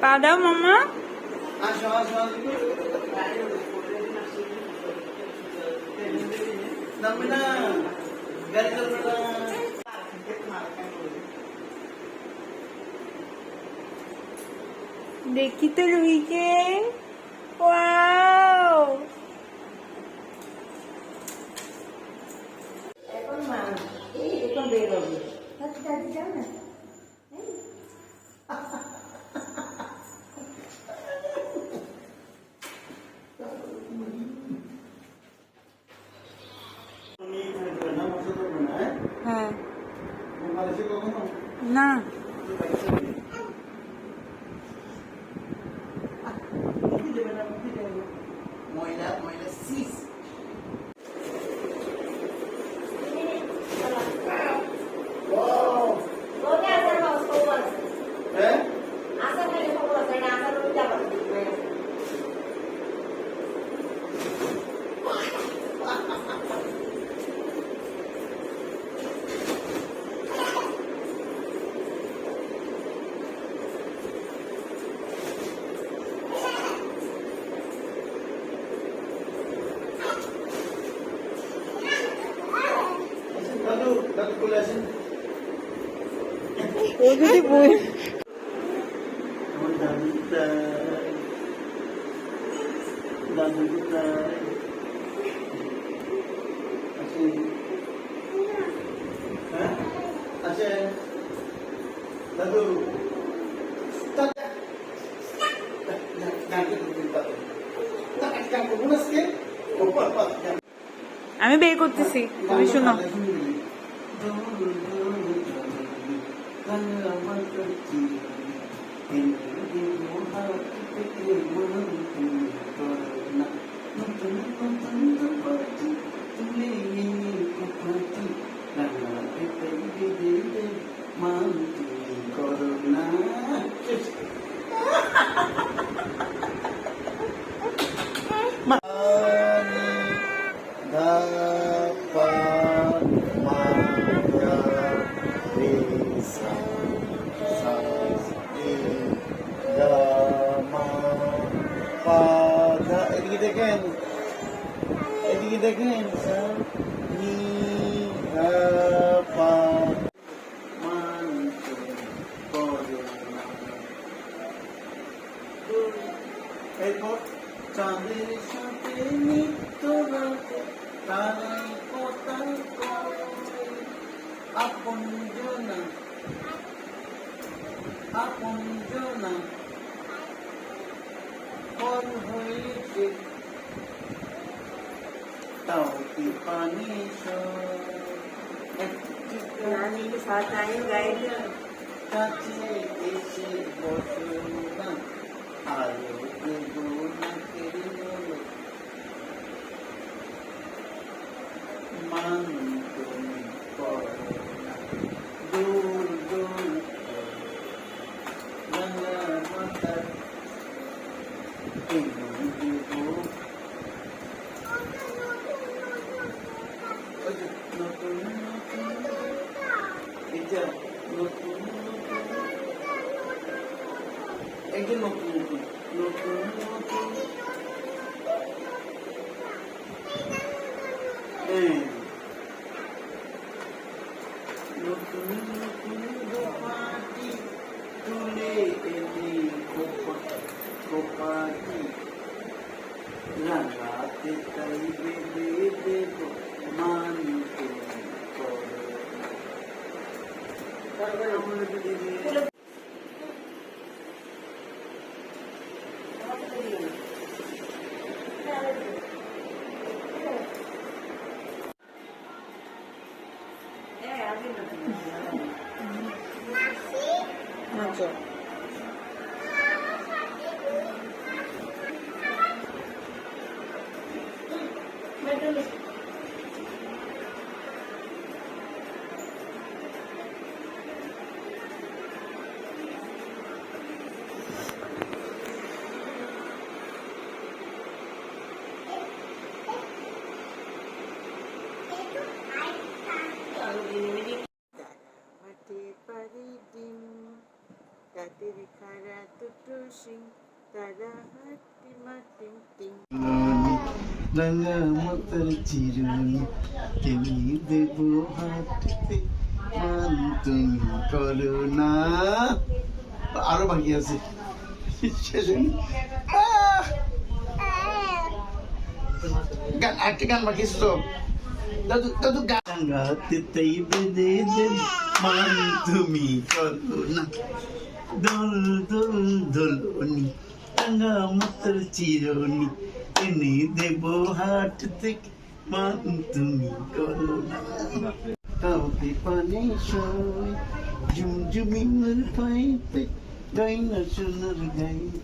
পা দাও মাম্মা। দেখি তো রুইকে। ওয়াও, এখন মা এখন বের হবে দাদি যাও না। হ্যাঁ না ময়লা ময়লা সিস ও যদি বই আমি বের করতেছি, তুমি শোনো। এদিকে দেখেন, এদিকে দেখেন স্যার। এরপর চাঁদের সাথে নিত্য রাতে তারাই কোথায় আপন জনা আপন জনা ফল হয়েছে তাও কি পানি কাছে এসে বসো না আলো দেবো না কেড়ে বলো মান তুমি করো না দূর দূর গঙ্গা মাতার নতুন নতুন এটা নতুন এই যে নতুন নতুন নতুন নতুন নতুন নতুন গোপাটি তুলে এনে গোপাটি রাঙাতে তাই বেঁধে দেব মানতে আচ্ছা রাতের খারা দুটো সিং তারা হাতি মাটিং টিং। রাঙা মাতার চিরুনি তুমি দেব হাতে মান তুমি করো না। আরো বাকি আছে শেষ হয়নি। গান একটা গান বাকি আছে তো দাদু দাদু গাতে তাই বেঁধে দেব মান তুমি করো না। দোল দোল দোলনি রাঙা মাতার চিরুনি এনে দেব হাট থেকে মান তুমি করো না। কাউকে পানে সই ঝুমঝুমির পাইতে গাই না সোনার গাইতে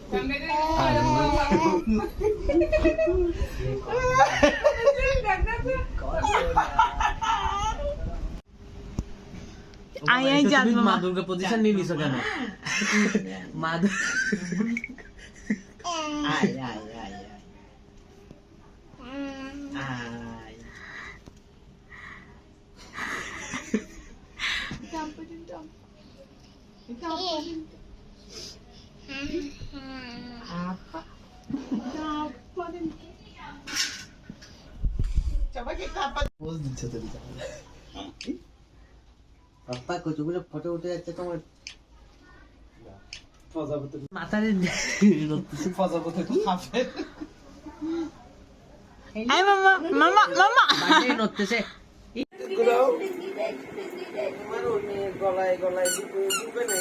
আই আই জান মা দুর্গা পজিশন নিয়ে নিছো কেন? মা আয় আয় আয় আয়। পোজ দিচ্ছে তো পাপ্পা কতগুলো ফটো উঠে যাচ্ছে তোমার প্রজাপতি মাথায় প্রজাপতি তো খাবে আই মামা মামা মামা বাড়িতে নড়তেছে। গলায় গলায়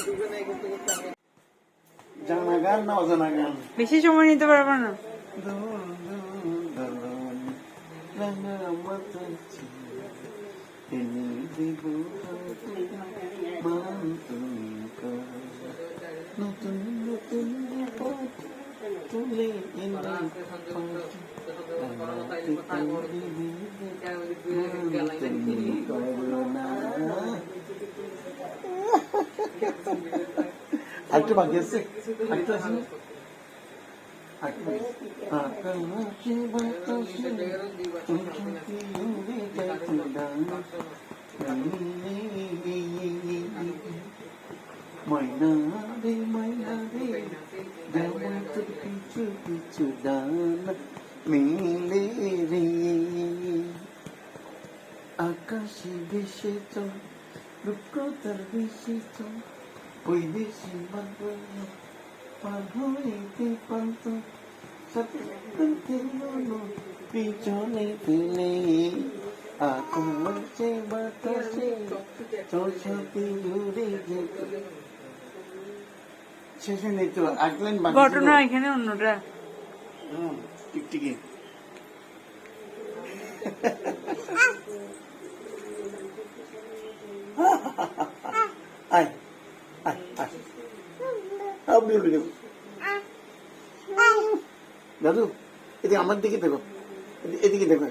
ডুবে নাই করতে করতে আমি জানা গান না অজানা গান। বেশি সময় নিতে পারবো না। নতুন নতুন তুলে আরেকটু বাকি আছে আরেকটু আছে না? আকাশে বাতাসে উড়ে যাচ্ছে ডানা। ময়না রে যেমন তোর পিছু পিছু ডানা মিলে রে। আকাশে ভেসে চল রূপকথার ভেসে চল ওই দেশে বাঁধবো পার হইতে পারত সাথে পিছনে ফেলে আকাশে বাতাসে তোর সাথে উড়ে যেত। শেষ হয়নি তো এক লাইন বাকি ছিল। ঘটনা এখানে অন্যটা। টিকটিকি আয় আয় আয় আপনি উঠে যাবো। দাদু এদিকে আমার দিকে দেখো এদিকে দেখো।